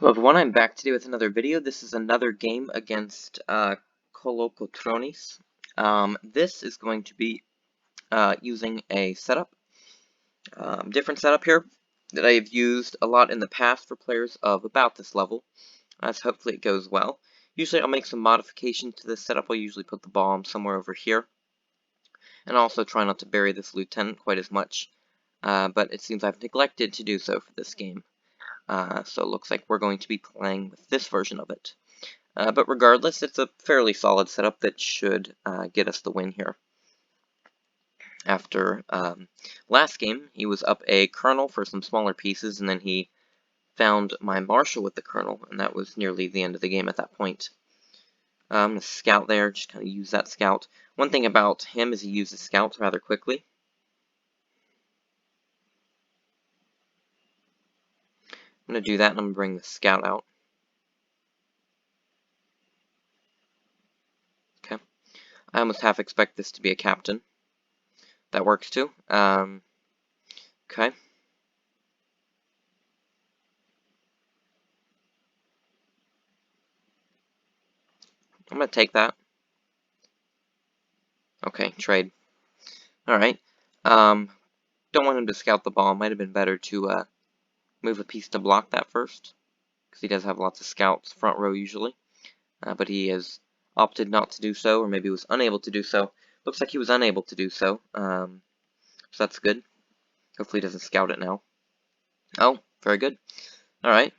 Hello everyone, I'm back today with another video. This is another game against Colocotronis. This is going to be using a setup, different setup here that I've used a lot in the past for players of about this level, as hopefully it goes well. Usually I'll make some modifications to this setup. I'll usually put the bomb somewhere over here, and also try not to bury this lieutenant quite as much, but it seems I've neglected to do so for this game. So it looks like we're going to be playing with this version of it. But regardless, it's a fairly solid setup that should get us the win here. After last game, he was up a colonel for some smaller pieces, and then he found my marshal with the colonel, and that was nearly the end of the game at that point. I'm going to scout there, just kind of use that scout. One thing about him is he uses scouts rather quickly. I'm going to do that, and I'm going to bring the scout out. Okay. I almost half expect this to be a captain. That works too. Okay. I'm going to take that. Okay, trade. Alright. Don't want him to scout the ball. Might have been better to move a piece to block that first, because he does have lots of scouts front row usually. But he has opted not to do so, or maybe was unable to do so. Looks like he was unable to do so. So that's good. Hopefully he doesn't scout it now. Oh, very good. Alright.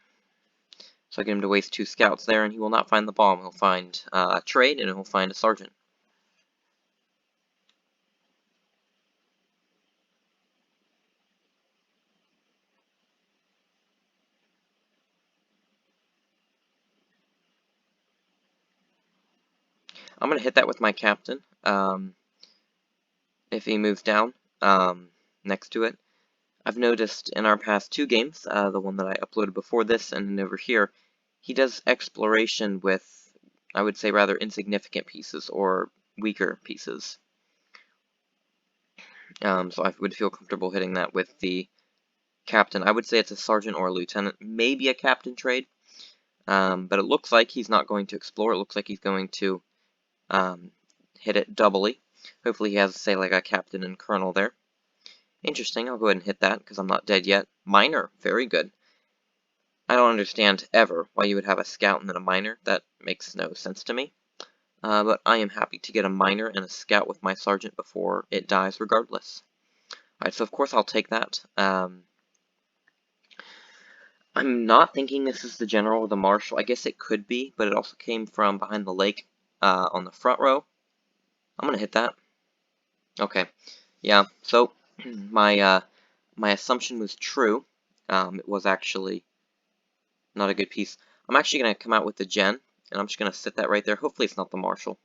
So I get him to waste 2 scouts there, and he will not find the bomb. He'll find a trade, and he'll find a sergeant. I'm going to hit that with my captain. If he moves down next to it. I've noticed in our past 2 games, the one that I uploaded before this and over here, he does exploration with, I would say, rather insignificant pieces or weaker pieces. So I would feel comfortable hitting that with the captain. I would say it's a sergeant or a lieutenant, maybe a captain trade, but it looks like he's not going to explore. It looks like he's going to hit it doubly. Hopefully he has, say, like a captain and colonel there. Interesting, I'll go ahead and hit that because I'm not dead yet. Minor, very good. I don't understand ever why you would have a scout and then a minor. That makes no sense to me. But I am happy to get a minor and a scout with my sergeant before it dies regardless. Alright, so of course I'll take that. I'm not thinking this is the general or the marshal. I guess it could be, but it also came from behind the lake on the front row. I'm going to hit that. Okay, yeah, so my assumption was true. It was actually not a good piece. I'm actually going to come out with the gen, and I'm just going to sit that right there. Hopefully it's not the marshal.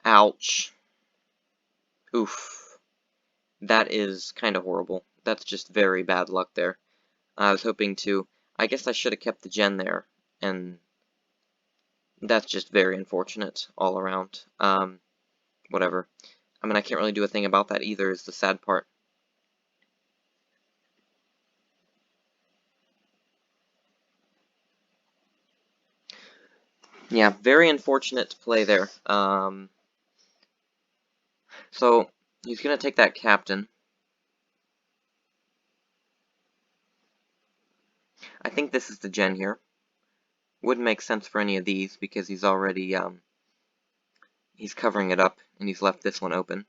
Ouch. Oof. That is kind of horrible. That's just very bad luck there. I was hoping to... I guess I should have kept the gen there, and that's just very unfortunate all around. Whatever. I mean, I can't really do a thing about that either, is the sad part. Yeah, very unfortunate play there. So, he's going to take that captain. I think this is the gen here. Wouldn't make sense for any of these, because he's already, he's covering it up, and he's left this one open.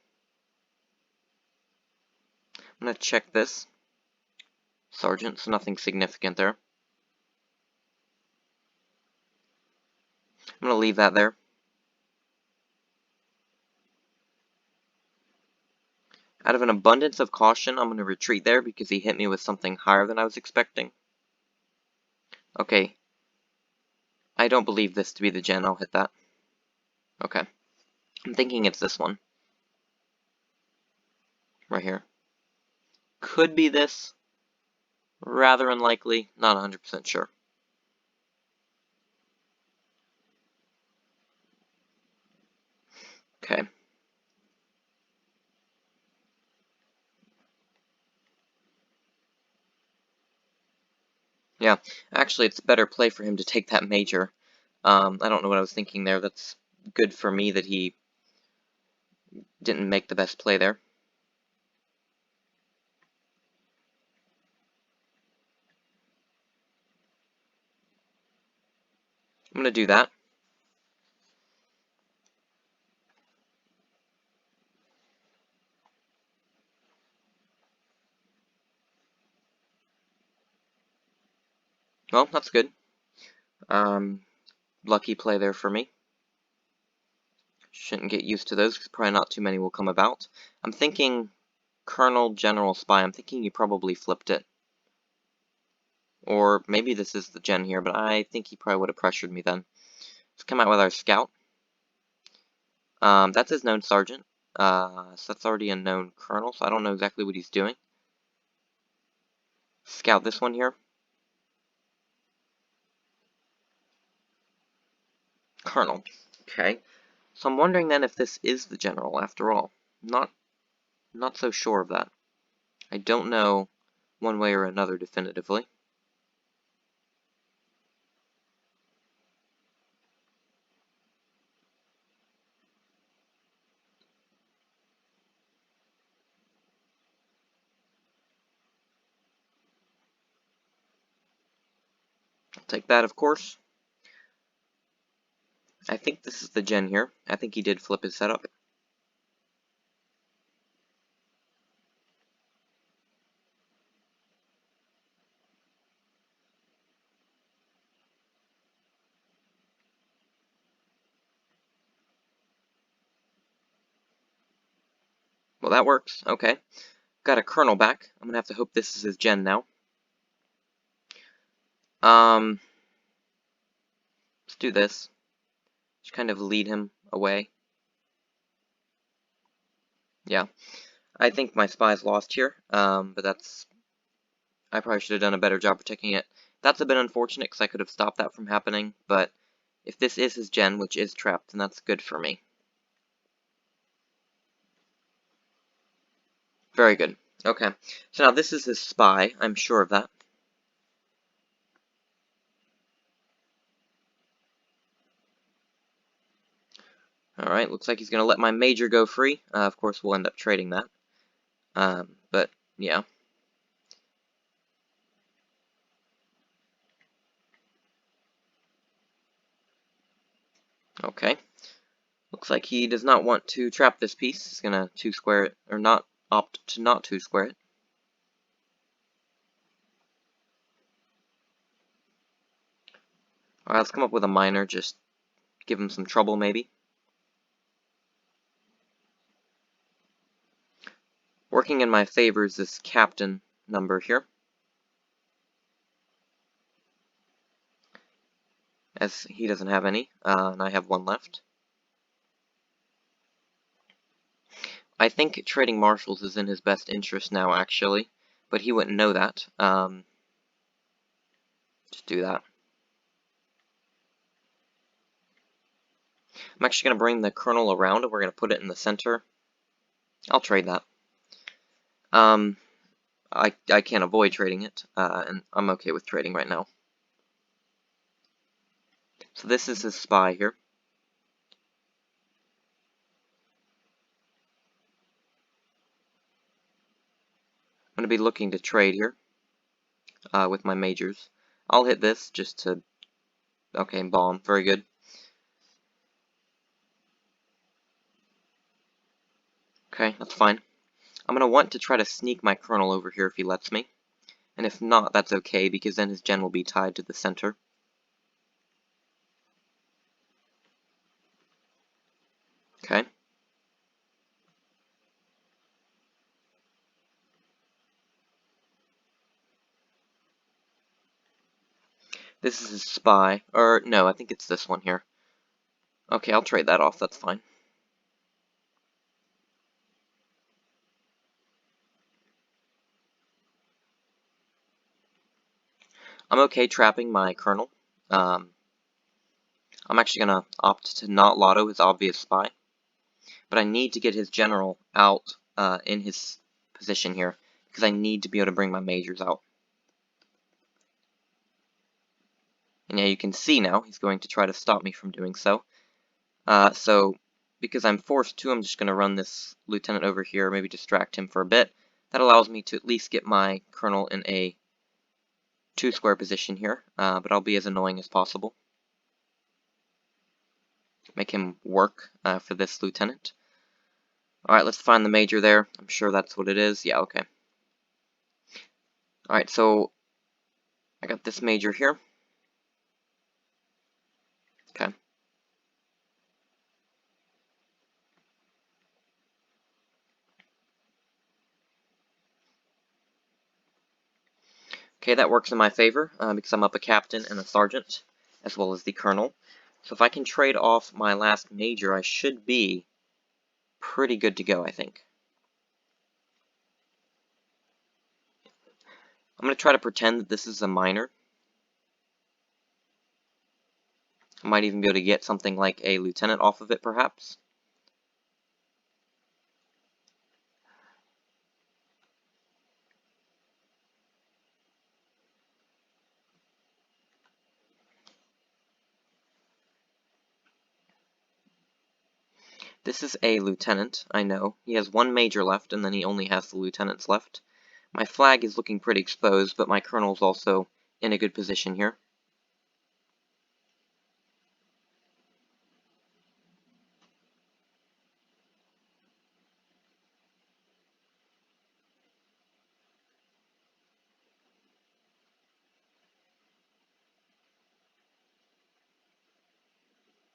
I'm going to check this. Sergeant, so nothing significant there. I'm going to leave that there. Out of an abundance of caution, I'm going to retreat there because he hit me with something higher than I was expecting. Okay. I don't believe this to be the gen. I'll hit that. Okay. I'm thinking it's this one. Right here. Could be this. Rather unlikely. Not 100% sure. Okay. Yeah, actually, it's a better play for him to take that major. I don't know what I was thinking there. That's good for me that he didn't make the best play there. I'm going to do that. Well, that's good. Lucky play there for me. Shouldn't get used to those, because probably not too many will come about. I'm thinking Colonel, General, Spy. I'm thinking you probably flipped it. Or maybe this is the gen here, but I think he probably would have pressured me then. Let's come out with our Scout. That's his known Sergeant. So that's already a known Colonel, so I don't know exactly what he's doing. Scout this one here. Colonel. Okay. So I'm wondering then if this is the General after all. Not so sure of that. I don't know one way or another definitively. I'll take that, of course. I think this is the gen here. I think he did flip his setup. Well, that works. Okay. Got a Colonel back. I'm gonna have to hope this is his gen now. Let's do this. Just kind of lead him away. Yeah. I think my spy's lost here, but I probably should have done a better job protecting it. That's a bit unfortunate, because I could have stopped that from happening, but if this is his gen, which is trapped, then that's good for me. Very good. Okay. So now this is his spy. I'm sure of that. Alright, looks like he's going to let my major go free. Of course, we'll end up trading that. But, yeah. Okay. Looks like he does not want to trap this piece. He's going to two-square it, or not opt to not two-square it. Alright, let's come up with a minor, just give him some trouble, maybe. Working in my favor is this captain number here, as he doesn't have any, and I have one left. I think trading marshals is in his best interest now, actually, but he wouldn't know that. Just do that. I'm actually going to bring the colonel around, and we're going to put it in the center. I'll trade that. I can't avoid trading it, and I'm okay with trading right now. So this is his spy here. I'm going to be looking to trade here with my majors. I'll hit this just to... Okay, bomb. Very good. Okay, that's fine. I'm going to want to try to sneak my colonel over here if he lets me. And if not, that's okay, because then his gen will be tied to the center. Okay. This is his spy. Or, no, I think it's this one here. Okay, I'll trade that off, that's fine. I'm okay trapping my colonel. I'm actually going to opt to not lotto his obvious spy. But I need to get his general out in his position here, because I need to be able to bring my majors out. And yeah, you can see now he's going to try to stop me from doing so. So, because I'm forced to, I'm just going to run this lieutenant over here, maybe distract him for a bit. That allows me to at least get my colonel in a 2-square position here, but I'll be as annoying as possible. Make him work for this lieutenant. Alright, let's find the major there. I'm sure that's what it is. Yeah, okay. Alright, so I got this major here. Okay. Okay, that works in my favor because I'm up a captain and a sergeant, as well as the colonel. So if I can trade off my last major, I should be pretty good to go, I think. I'm going to try to pretend that this is a minor. I might even be able to get something like a lieutenant off of it, perhaps. This is a lieutenant, I know. He has 1 major left, and then he only has the lieutenants left. My flag is looking pretty exposed, but my colonel's also in a good position here.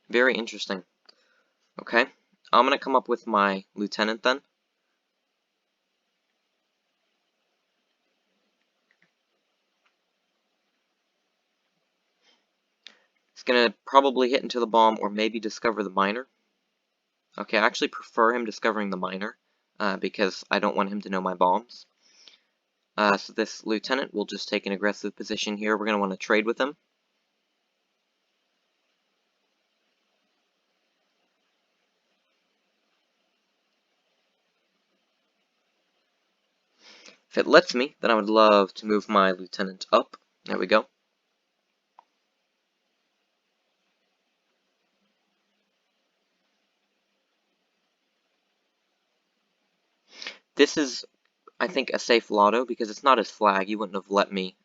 Very interesting. Okay, I'm going to come up with my lieutenant then. He's going to probably hit into the bomb or maybe discover the minor. Okay, I actually prefer him discovering the minor because I don't want him to know my bombs. So this lieutenant will just take an aggressive position here. We're going to want to trade with him. If it lets me, then I would love to move my lieutenant up. There we go. This is, I think, a safe lotto because it's not his flag. He wouldn't have let me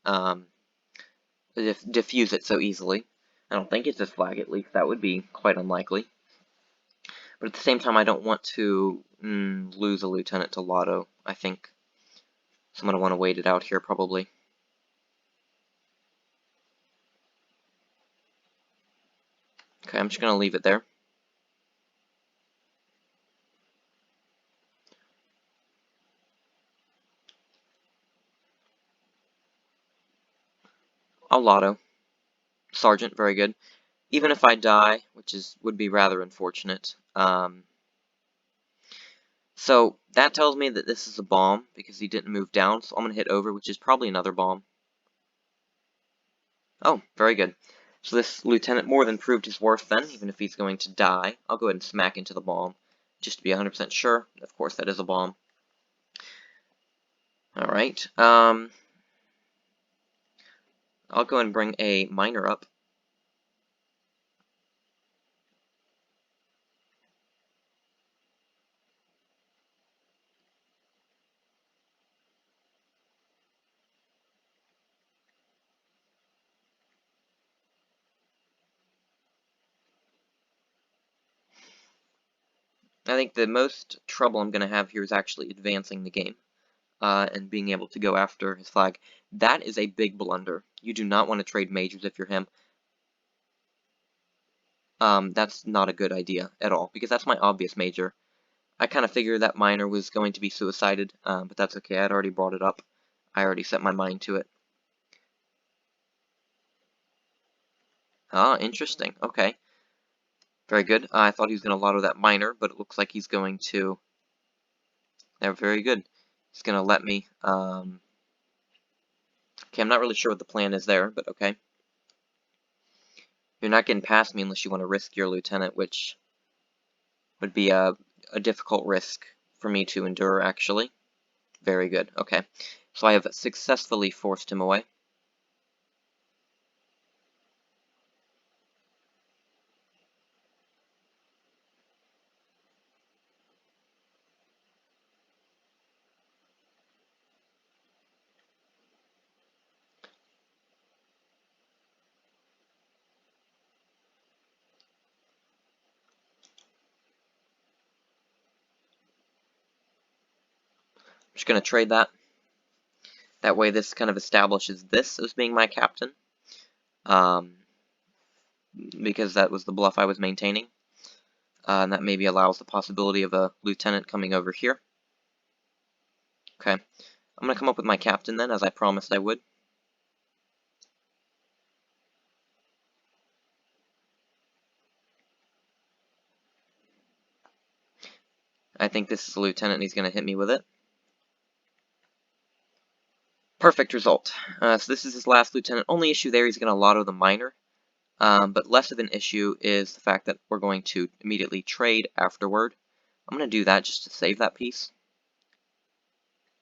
diffuse it so easily. I don't think it's his flag, at least. That would be quite unlikely. But at the same time, I don't want to lose a lieutenant to lotto, I think. So I'm going to want to wait it out here, probably. Okay, I'm just going to leave it there. I'll lotto. Sergeant, very good. Even if I die, which would be rather unfortunate. So that tells me that this is a bomb because he didn't move down, so I'm going to hit over, which is probably another bomb. Oh, very good. So this lieutenant more than proved his worth then, even if he's going to die. I'll go ahead and smack into the bomb, just to be 100% sure. Of course, that is a bomb. Alright, I'll go ahead and bring a miner up. I think the most trouble I'm going to have here is actually advancing the game. And being able to go after his flag. That is a big blunder. You do not want to trade majors if you're him. That's not a good idea at all, because that's my obvious major. I kind of figured that minor was going to be suicided, but that's okay. I'd already brought it up. I already set my mind to it. Ah, interesting. Okay. Very good. I thought he was going to lotto that minor, but it looks like he's going to... They're very good. He's going to let me... Okay, I'm not really sure what the plan is there, but okay. You're not getting past me unless you want to risk your lieutenant, which would be a difficult risk for me to endure, actually. Very good. Okay. So I have successfully forced him away. just going to trade that. That way this kind of establishes this as being my captain, because that was the bluff I was maintaining. And that maybe allows the possibility of a lieutenant coming over here. Okay, I'm going to come up with my captain then, as I promised I would. I think this is a lieutenant and he's going to hit me with it. Perfect result. So this is his last lieutenant. Only issue there, he's going to lotto the minor. But less of an issue is the fact that we're going to immediately trade afterward. I'm going to do that just to save that piece.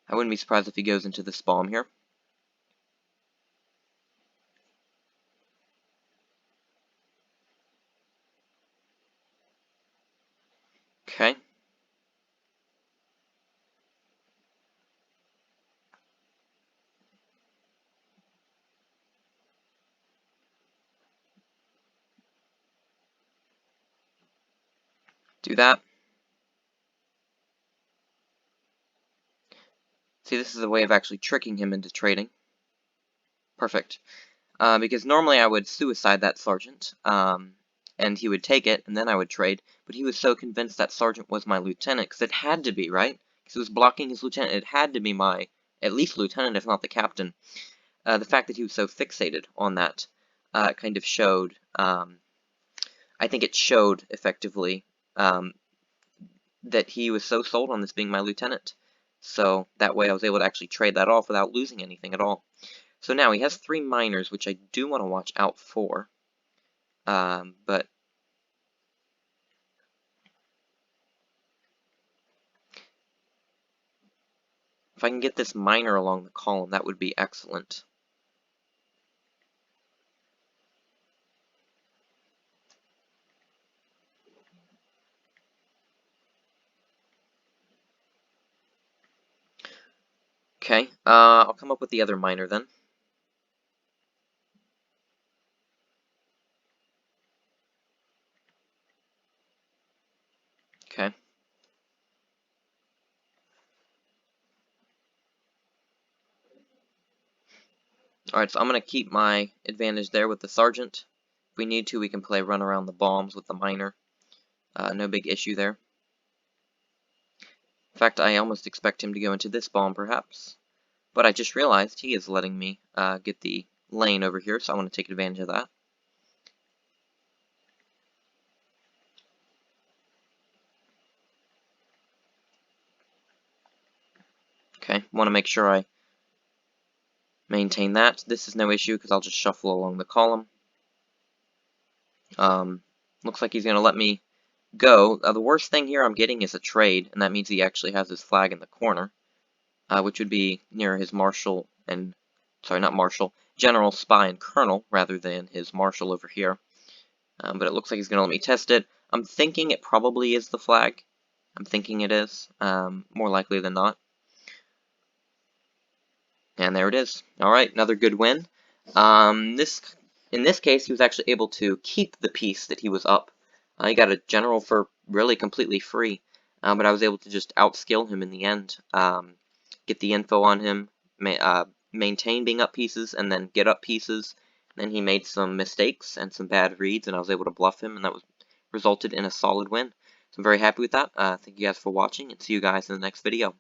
I wouldn't be surprised if he goes into this bomb here. Okay. Do that. See, this is a way of actually tricking him into trading. Perfect. Because normally I would suicide that sergeant, and he would take it, and then I would trade, but he was so convinced that sergeant was my lieutenant, because it had to be, right? Because it was blocking his lieutenant, it had to be my, at least lieutenant, if not the captain. The fact that he was so fixated on that kind of showed, I think it showed effectively that he was so sold on this being my lieutenant. So that way I was able to actually trade that off without losing anything at all. So now he has 3 minors, which I do want to watch out for. But if I can get this minor along the column, that would be excellent. Okay, I'll come up with the other minor then. Okay. Alright, so I'm going to keep my advantage there with the sergeant. If we need to, we can play run around the bombs with the minor. No big issue there. In fact, I almost expect him to go into this bomb, perhaps. But I just realized he is letting me get the lane over here, so I want to take advantage of that. Okay, want to make sure I maintain that. This is no issue, because I'll just shuffle along the column. Looks like he's going to let me go. The worst thing here I'm getting is a trade, and that means he actually has his flag in the corner, which would be near his marshal and, sorry, not marshal, general, spy, and colonel, rather than his marshal over here. But it looks like he's going to let me test it. I'm thinking it probably is the flag. I'm thinking it is, more likely than not. And there it is. Alright, another good win. In this case, he was actually able to keep the piece that he was up. He got a general for really completely free, but I was able to just outskill him in the end. Get the info on him, maintain being up pieces, and then get up pieces. Then he made some mistakes and some bad reads, and I was able to bluff him, and that resulted in a solid win. So I'm very happy with that. Thank you guys for watching, and see you guys in the next video.